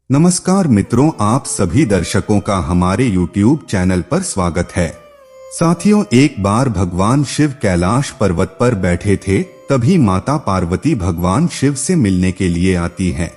नमस्कार मित्रों, आप सभी दर्शकों का हमारे YouTube चैनल पर स्वागत है। साथियों, एक बार भगवान शिव कैलाश पर्वत पर बैठे थे, तभी माता पार्वती भगवान शिव से मिलने के लिए आती है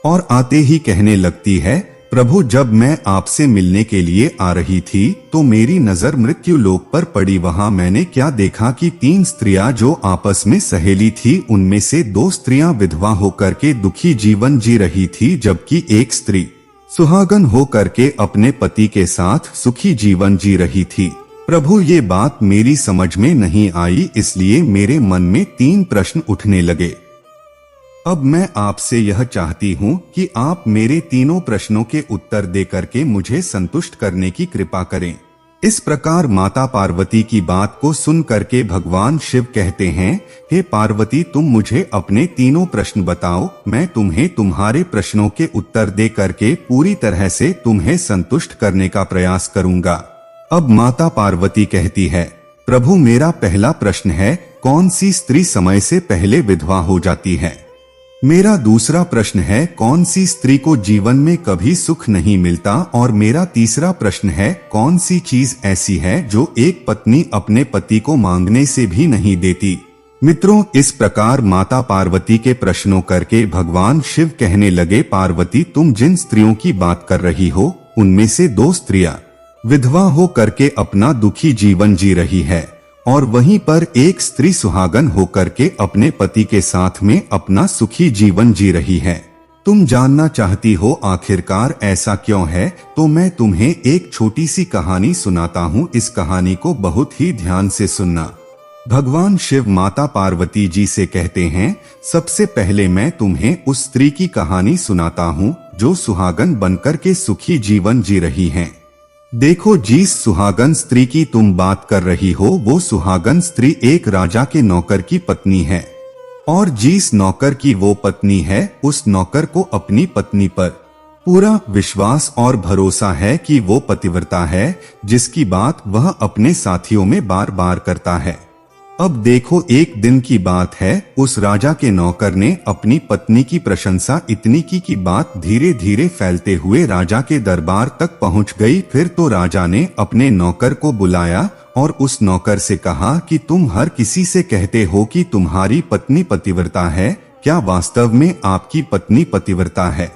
और आते ही कहने लगती है, प्रभु जब मैं आपसे मिलने के लिए आ रही थी तो मेरी नजर मृत्यु लोक पर पड़ी। वहां मैंने क्या देखा कि 3 स्त्रियां जो आपस में सहेली थी, उनमें से 2 स्त्रियां विधवा होकर के दुखी जीवन जी रही थी, जबकि एक स्त्री सुहागन होकर के अपने पति के साथ सुखी जीवन जी रही थी। प्रभु ये बात मेरी समझ में नहीं आई, इसलिए मेरे मन में 3 प्रश्न उठने लगे। अब मैं आपसे यह चाहती हूँ कि आप मेरे तीनों प्रश्नों के उत्तर दे करके मुझे संतुष्ट करने की कृपा करें। इस प्रकार माता पार्वती की बात को सुन करके भगवान शिव कहते हैं, हे पार्वती, तुम मुझे अपने तीनों प्रश्न बताओ, मैं तुम्हें तुम्हारे प्रश्नों के उत्तर दे करके पूरी तरह से तुम्हें संतुष्ट करने का प्रयास करूंगा। अब माता पार्वती कहती है, प्रभु मेरा पहला प्रश्न है, कौन सी स्त्री समय से पहले विधवा हो जाती है? मेरा दूसरा प्रश्न है, कौन सी स्त्री को जीवन में कभी सुख नहीं मिलता? और मेरा तीसरा प्रश्न है, कौन सी चीज ऐसी है जो एक पत्नी अपने पति को मांगने से भी नहीं देती? मित्रों, इस प्रकार माता पार्वती के प्रश्नों करके भगवान शिव कहने लगे, पार्वती तुम जिन स्त्रियों की बात कर रही हो, उनमें से 2 स्त्रियां विधवा हो करके अपना दुखी जीवन जी रही है और वहीं पर एक स्त्री सुहागन होकर के अपने पति के साथ में अपना सुखी जीवन जी रही है। तुम जानना चाहती हो आखिरकार ऐसा क्यों है? तो मैं तुम्हें एक छोटी सी कहानी सुनाता हूँ। इस कहानी को बहुत ही ध्यान से सुनना। भगवान शिव माता पार्वती जी से कहते हैं, सबसे पहले मैं तुम्हें उस स्त्री की कहानी सुनाता हूँ जो सुहागन बनकर के सुखी जीवन जी रही है। देखो, जिस सुहागन स्त्री की तुम बात कर रही हो, वो सुहागन स्त्री एक राजा के नौकर की पत्नी है और जिस नौकर की वो पत्नी है, उस नौकर को अपनी पत्नी पर पूरा विश्वास और भरोसा है कि वो पतिव्रता है, जिसकी बात वह अपने साथियों में बार बार करता है। अब देखो, एक दिन की बात है, उस राजा के नौकर ने अपनी पत्नी की प्रशंसा इतनी की कि बात धीरे धीरे फैलते हुए राजा के दरबार तक पहुंच गई। फिर तो राजा ने अपने नौकर को बुलाया और उस नौकर से कहा कि तुम हर किसी से कहते हो कि तुम्हारी पत्नी पतिव्रता है, क्या वास्तव में आपकी पत्नी पतिव्रता है?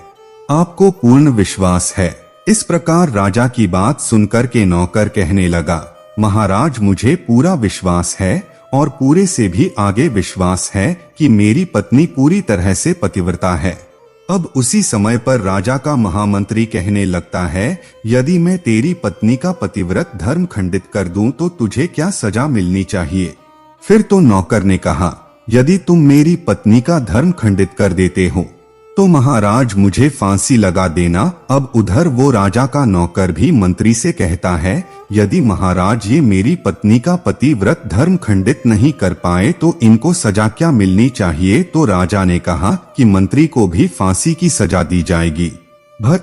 आपको पूर्ण विश्वास है? इस प्रकार राजा की बात सुनकर के नौकर कहने लगा, महाराज मुझे पूरा विश्वास है और पूरे से भी आगे विश्वास है कि मेरी पत्नी पूरी तरह से पतिव्रता है। अब उसी समय पर राजा का महामंत्री कहने लगता है, यदि मैं तेरी पत्नी का पतिव्रत धर्म खंडित कर दूं तो तुझे क्या सजा मिलनी चाहिए? फिर तो नौकर ने कहा, यदि तुम मेरी पत्नी का धर्म खंडित कर देते हो तो महाराज मुझे फांसी लगा देना। अब उधर वो राजा का नौकर भी मंत्री से कहता है, यदि महाराज ये मेरी पत्नी का पतिव्रत धर्म खंडित नहीं कर पाए तो इनको सजा क्या मिलनी चाहिए? तो राजा ने कहा कि मंत्री को भी फांसी की सजा दी जाएगी।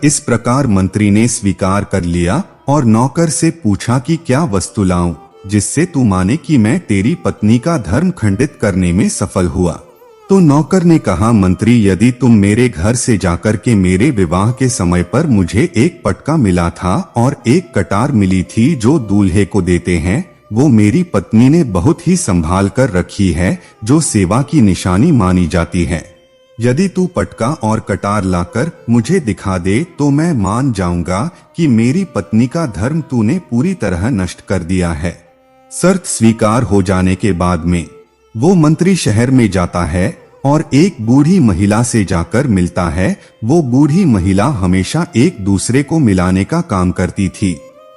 इस प्रकार मंत्री ने स्वीकार कर लिया और नौकर से पूछा कि क्या वस्तु लाऊं जिससे तू माने कि मैं तेरी पत्नी का धर्म खंडित करने में सफल हुआ? तो नौकर ने कहा, मंत्री यदि तुम मेरे घर से जाकर के मेरे विवाह के समय पर मुझे एक पटका मिला था और एक कटार मिली थी जो दूल्हे को देते हैं, वो मेरी पत्नी ने बहुत ही संभाल कर रखी है, जो सेवा की निशानी मानी जाती है। यदि तू पटका और कटार लाकर मुझे दिखा दे तो मैं मान जाऊंगा कि मेरी पत्नी का धर्म तूने पूरी तरह नष्ट कर दिया है। शर्त स्वीकार हो जाने के बाद में वो मंत्री शहर में जाता है और एक बूढ़ी महिला से जाकर मिलता है। वो बूढ़ी महिला हमेशा एक दूसरे को मिलाने का काम करती थी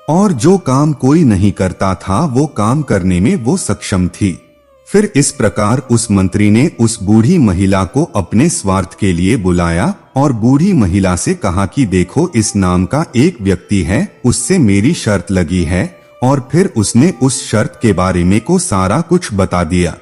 और जो काम कोई नहीं करता था वो काम करने में वो सक्षम थी। फिर इस प्रकार उस मंत्री ने उस बूढ़ी महिला को अपने स्वार्थ के लिए बुलाया और बूढ़ी महिला से कहा कि देखो, इस नाम का एक व्यक्ति है, उससे मेरी शर्त लगी है। और फिर उसने उस शर्त के बारे में को सारा कुछ बता दिया।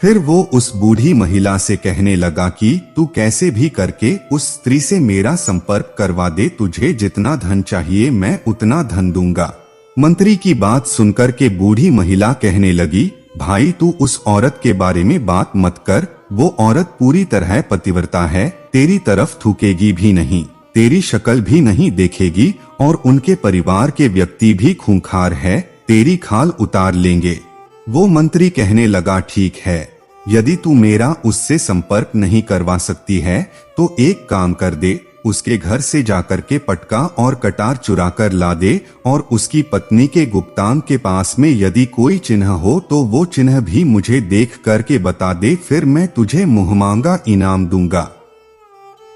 फिर वो उस बूढ़ी महिला से कहने लगा कि तू कैसे भी करके उस स्त्री से मेरा संपर्क करवा दे, तुझे जितना धन चाहिए मैं उतना धन दूंगा। मंत्री की बात सुनकर के बूढ़ी महिला कहने लगी, भाई तू उस औरत के बारे में बात मत कर, वो औरत पूरी तरह पतिव्रता है, तेरी तरफ थूकेगी भी नहीं। तेरी शक्ल भी नहीं देखेगी और उनके परिवार के व्यक्ति भी खूंखार है, तेरी खाल उतार लेंगे। वो मंत्री कहने लगा, ठीक है, यदि तू मेरा उससे संपर्क नहीं करवा सकती है तो एक काम कर दे, उसके घर से जाकर के पटका और कटार चुरा कर ला दे और उसकी पत्नी के गुप्तांग के पास में यदि कोई चिन्ह हो तो वो चिन्ह भी मुझे देख करके बता दे, फिर मैं तुझे मुहमांगा इनाम दूंगा।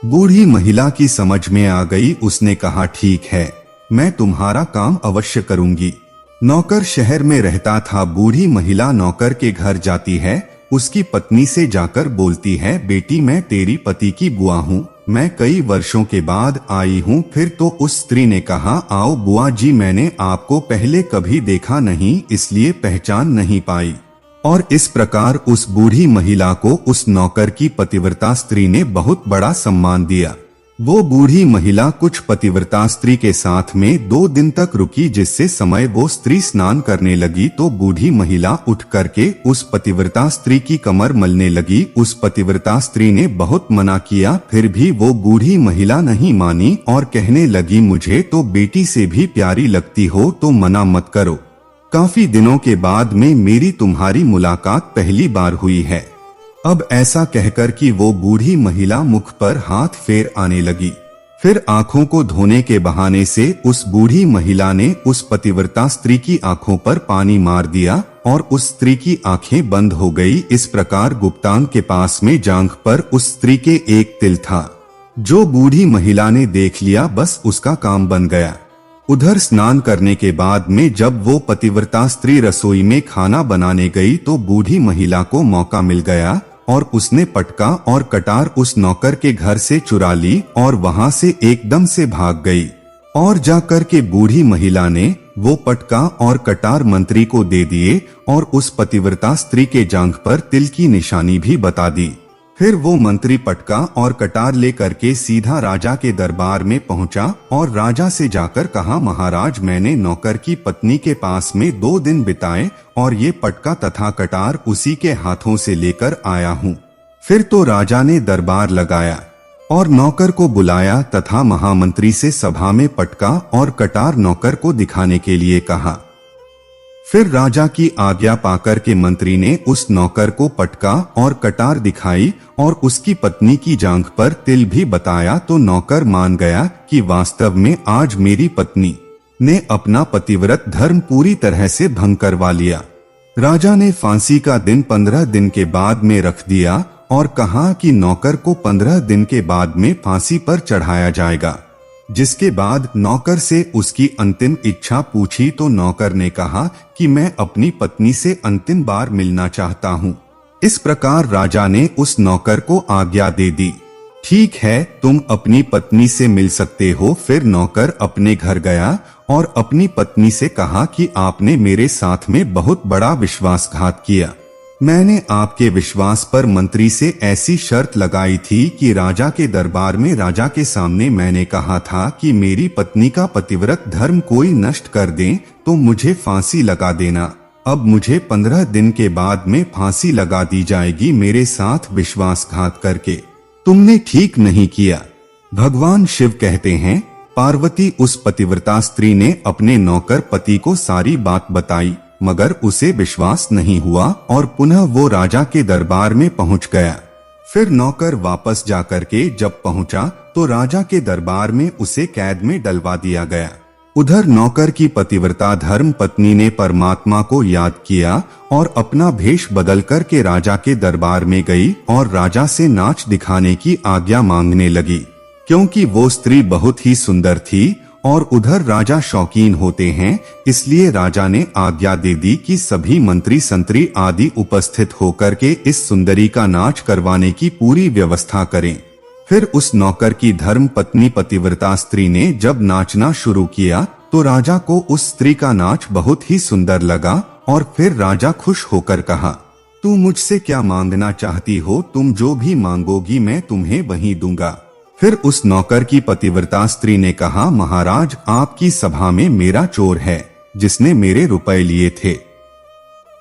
बूढ़ी महिला की समझ में आ गई, उसने कहा, ठीक है, मैं तुम्हारा काम अवश्य करूंगी। नौकर शहर में रहता था। बूढ़ी महिला नौकर के घर जाती है, उसकी पत्नी से जाकर बोलती है, बेटी मैं तेरी पति की बुआ हूँ, मैं कई वर्षों के बाद आई हूँ। फिर तो उस स्त्री ने कहा, आओ बुआ जी, मैंने आपको पहले कभी देखा नहीं इसलिए पहचान नहीं पाई। और इस प्रकार उस बूढ़ी महिला को उस नौकर की पतिव्रता स्त्री ने बहुत बड़ा सम्मान दिया। वो बूढ़ी महिला कुछ पतिव्रता स्त्री के साथ में 2 दिन तक रुकी, जिससे समय वो स्त्री स्नान करने लगी तो बूढ़ी महिला उठ करके उस पतिव्रता स्त्री की कमर मलने लगी। उस पतिव्रता स्त्री ने बहुत मना किया, फिर भी वो बूढ़ी महिला नहीं मानी और कहने लगी, मुझे तो बेटी से भी प्यारी लगती हो तो मना मत करो। काफी दिनों के बाद में मेरी तुम्हारी मुलाकात पहली बार हुई है। अब ऐसा कहकर कि वो बूढ़ी महिला मुख पर हाथ फेर आने लगी। फिर आंखों को धोने के बहाने से उस बूढ़ी महिला ने उस पतिव्रता स्त्री की आंखों पर पानी मार दिया और उस स्त्री की आंखें बंद हो गई। इस प्रकार गुप्तांग के पास में जांघ पर उस स्त्री के एक तिल था। जो बूढ़ी महिला ने देख लिया, बस उसका काम बन गया। उधर स्नान करने के बाद में जब वो पतिव्रता स्त्री रसोई में खाना बनाने गई तो बूढ़ी महिला को मौका मिल गया और उसने पटका और कटार उस नौकर के घर से चुरा ली और वहां से एकदम से भाग गई। और जाकर के बूढ़ी महिला ने वो पटका और कटार मंत्री को दे दिए और उस पतिव्रता स्त्री के जांघ पर तिल की निशानी भी बता दी। फिर वो मंत्री पटका और कटार लेकर के सीधा राजा के दरबार में पहुंचा और राजा से जाकर कहा, महाराज, मैंने नौकर की पत्नी के पास में 2 दिन बिताए और ये पटका तथा कटार उसी के हाथों से लेकर आया हूँ। फिर तो राजा ने दरबार लगाया और नौकर को बुलाया तथा महामंत्री से सभा में पटका और कटार नौकर को दिखाने के लिए कहा। फिर राजा की आज्ञा पाकर के मंत्री ने उस नौकर को पटका और कटार दिखाई और उसकी पत्नी की जांघ पर तिल भी बताया तो नौकर मान गया कि वास्तव में आज मेरी पत्नी ने अपना पतिव्रत धर्म पूरी तरह से भंग करवा लिया। राजा ने फांसी का दिन 15 दिन के बाद में रख दिया और कहा कि नौकर को 15 दिन के बाद में फांसी पर चढ़ाया जाएगा। जिसके बाद नौकर से उसकी अंतिम इच्छा पूछी तो नौकर ने कहा कि मैं अपनी पत्नी से अंतिम बार मिलना चाहता हूँ। इस प्रकार राजा ने उस नौकर को आज्ञा दे दी। ठीक है, तुम अपनी पत्नी से मिल सकते हो। फिर नौकर अपने घर गया और अपनी पत्नी से कहा कि आपने मेरे साथ में बहुत बड़ा विश्वासघात किया। मैंने आपके विश्वास पर मंत्री से ऐसी शर्त लगाई थी कि राजा के दरबार में राजा के सामने मैंने कहा था कि मेरी पत्नी का पतिव्रत धर्म कोई नष्ट कर दे तो मुझे फांसी लगा देना। अब मुझे 15 दिन के बाद में फांसी लगा दी जाएगी मेरे साथ विश्वासघात करके। तुमने ठीक नहीं किया। भगवान शिव कहते हैं, पार्वती उस पतिव्रता स्त्री ने अपने नौकर पति को सारी बात बताई, मगर उसे विश्वास नहीं हुआ और पुनः वो राजा के दरबार में पहुंच गया। फिर नौकर वापस जाकर के जब पहुंचा तो राजा के दरबार में उसे कैद में डलवा दिया गया। उधर नौकर की पतिव्रता धर्म पत्नी ने परमात्मा को याद किया और अपना भेष बदल कर के राजा के दरबार में गई और राजा से नाच दिखाने की आज्ञा मांगने लगी, क्योंकि वो स्त्री बहुत ही सुंदर थी और उधर राजा शौकीन होते हैं, इसलिए राजा ने आज्ञा दे दी कि सभी मंत्री संतरी आदि उपस्थित होकर के इस सुंदरी का नाच करवाने की पूरी व्यवस्था करें। फिर उस नौकर की धर्म पत्नी पतिव्रता स्त्री ने जब नाचना शुरू किया तो राजा को उस स्त्री का नाच बहुत ही सुंदर लगा और फिर राजा खुश होकर कहा, तू मुझसे क्या मांगना चाहती हो? तुम जो भी मांगोगी मैं तुम्हें वही दूंगा। फिर उस नौकर की पतिव्रता स्त्री ने कहा, महाराज, आपकी सभा में मेरा चोर है जिसने मेरे रुपए लिए थे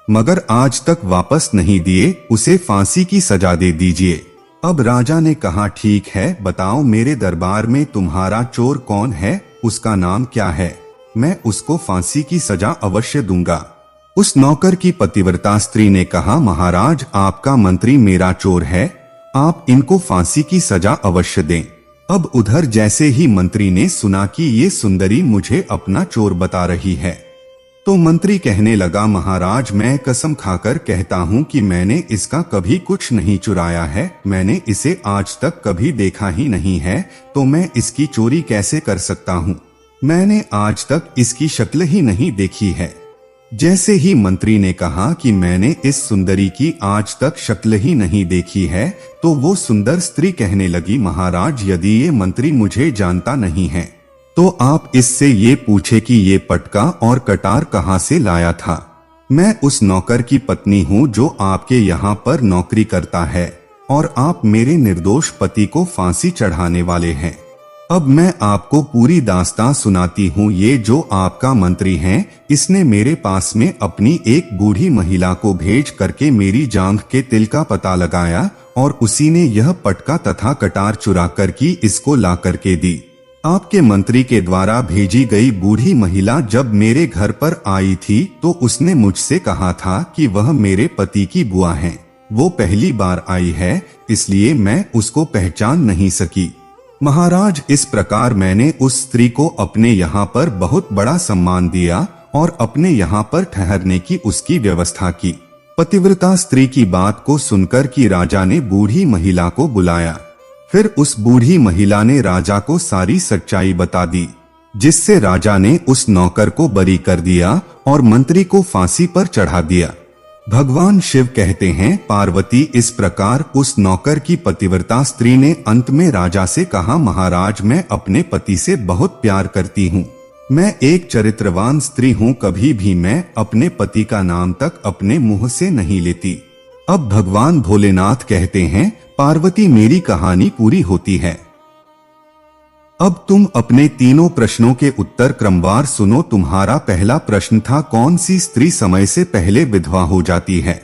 मगर आज तक वापस नहीं दिए, उसे फांसी की सजा दे दीजिए। अब राजा ने कहा, ठीक है, बताओ मेरे दरबार में तुम्हारा चोर कौन है, उसका नाम क्या है, मैं उसको फांसी की सजा अवश्य दूंगा। उस नौकर की पतिव्रता स्त्री ने कहा, महाराज आपका मंत्री मेरा चोर है, आप इनको फांसी की सजा अवश्य दें। अब उधर जैसे ही मंत्री ने सुना कि ये सुंदरी मुझे अपना चोर बता रही है, तो मंत्री कहने लगा, महाराज मैं कसम खाकर कहता हूँ कि मैंने इसका कभी कुछ नहीं चुराया है, मैंने इसे आज तक कभी देखा ही नहीं है, तो मैं इसकी चोरी कैसे कर सकता हूँ, मैंने आज तक इसकी शक्ल ही नहीं देखी है। जैसे ही मंत्री ने कहा कि मैंने इस सुंदरी की आज तक शक्ल ही नहीं देखी है, तो वो सुंदर स्त्री कहने लगी, महाराज यदि ये मंत्री मुझे जानता नहीं है तो आप इससे ये पूछे कि ये पटका और कटार कहाँ से लाया था। मैं उस नौकर की पत्नी हूँ जो आपके यहाँ पर नौकरी करता है और आप मेरे निर्दोष पति को फांसी चढ़ाने वाले हैं। अब मैं आपको पूरी दास्तां सुनाती हूँ। ये जो आपका मंत्री है, इसने मेरे पास में अपनी एक बूढ़ी महिला को भेज करके मेरी जांघ के तिल का पता लगाया और उसी ने यह पटका तथा कटार चुरा कर की इसको ला करके दी। आपके मंत्री के द्वारा भेजी गई बूढ़ी महिला जब मेरे घर पर आई थी तो उसने मुझसे कहा था कि वह मेरे पति की बुआ है। वो पहली बार आई है, इसलिए मैं उसको पहचान नहीं सकी। महाराज इस प्रकार मैंने उस स्त्री को अपने यहाँ पर बहुत बड़ा सम्मान दिया और अपने यहाँ पर ठहरने की उसकी व्यवस्था की। पतिव्रता स्त्री की बात को सुनकर कि राजा ने बूढ़ी महिला को बुलाया। फिर उस बूढ़ी महिला ने राजा को सारी सच्चाई बता दी, जिससे राजा ने उस नौकर को बरी कर दिया और मंत्री को फांसी पर चढ़ा दिया। भगवान शिव कहते हैं, पार्वती इस प्रकार उस नौकर की पतिव्रता स्त्री ने अंत में राजा से कहा, महाराज मैं अपने पति से बहुत प्यार करती हूँ, मैं एक चरित्रवान स्त्री हूँ, कभी भी मैं अपने पति का नाम तक अपने मुंह से नहीं लेती। अब भगवान भोलेनाथ कहते हैं, पार्वती मेरी कहानी पूरी होती है। अब तुम अपने तीनों प्रश्नों के उत्तर क्रमवार सुनो। तुम्हारा पहला प्रश्न था, कौन सी स्त्री समय से पहले विधवा हो जाती है?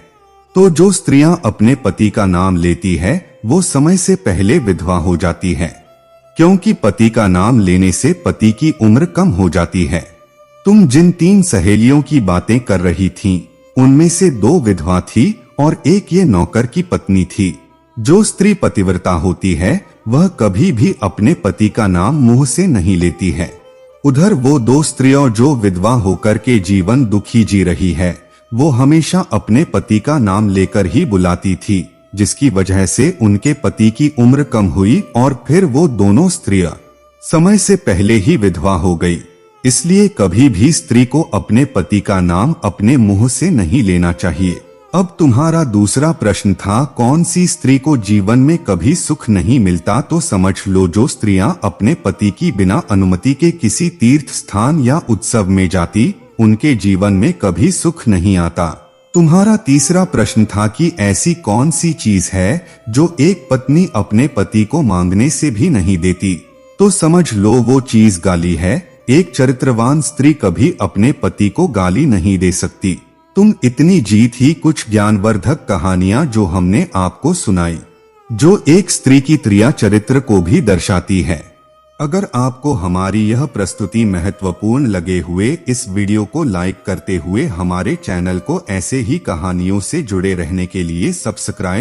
तो जो स्त्रियां अपने पति का नाम लेती है वो समय से पहले विधवा हो जाती है, क्योंकि पति का नाम लेने से पति की उम्र कम हो जाती है। तुम जिन 3 सहेलियों की बातें कर रही थीं, उनमें से 2 विधवा थी और एक ये नौकर की पत्नी थी। जो स्त्री पतिव्रता होती है वह कभी भी अपने पति का नाम मुंह से नहीं लेती है। उधर वो 2 स्त्रियां जो विधवा होकर के जीवन दुखी जी रही है, वो हमेशा अपने पति का नाम लेकर ही बुलाती थी, जिसकी वजह से उनके पति की उम्र कम हुई और फिर वो दोनों स्त्रियां समय से पहले ही विधवा हो गई। इसलिए कभी भी स्त्री को अपने पति का नाम अपने मुंह से नहीं लेना चाहिए। अब तुम्हारा दूसरा प्रश्न था, कौन सी स्त्री को जीवन में कभी सुख नहीं मिलता? तो समझ लो, जो स्त्रियां अपने पति की बिना अनुमति के किसी तीर्थ स्थान या उत्सव में जाती, उनके जीवन में कभी सुख नहीं आता। तुम्हारा तीसरा प्रश्न था कि ऐसी कौन सी चीज है जो एक पत्नी अपने पति को मांगने से भी नहीं देती? तो समझ लो वो चीज गाली है। एक चरित्रवान स्त्री कभी अपने पति को गाली नहीं दे सकती। तुम इतनी जीत ही कुछ ज्ञानवर्धक कहानियां जो हमने आपको सुनाई, जो एक स्त्री की त्रिया चरित्र को भी दर्शाती है। अगर आपको हमारी यह प्रस्तुति महत्वपूर्ण लगे हुए इस वीडियो को लाइक करते हुए हमारे चैनल को ऐसे ही कहानियों से जुड़े रहने के लिए सब्सक्राइब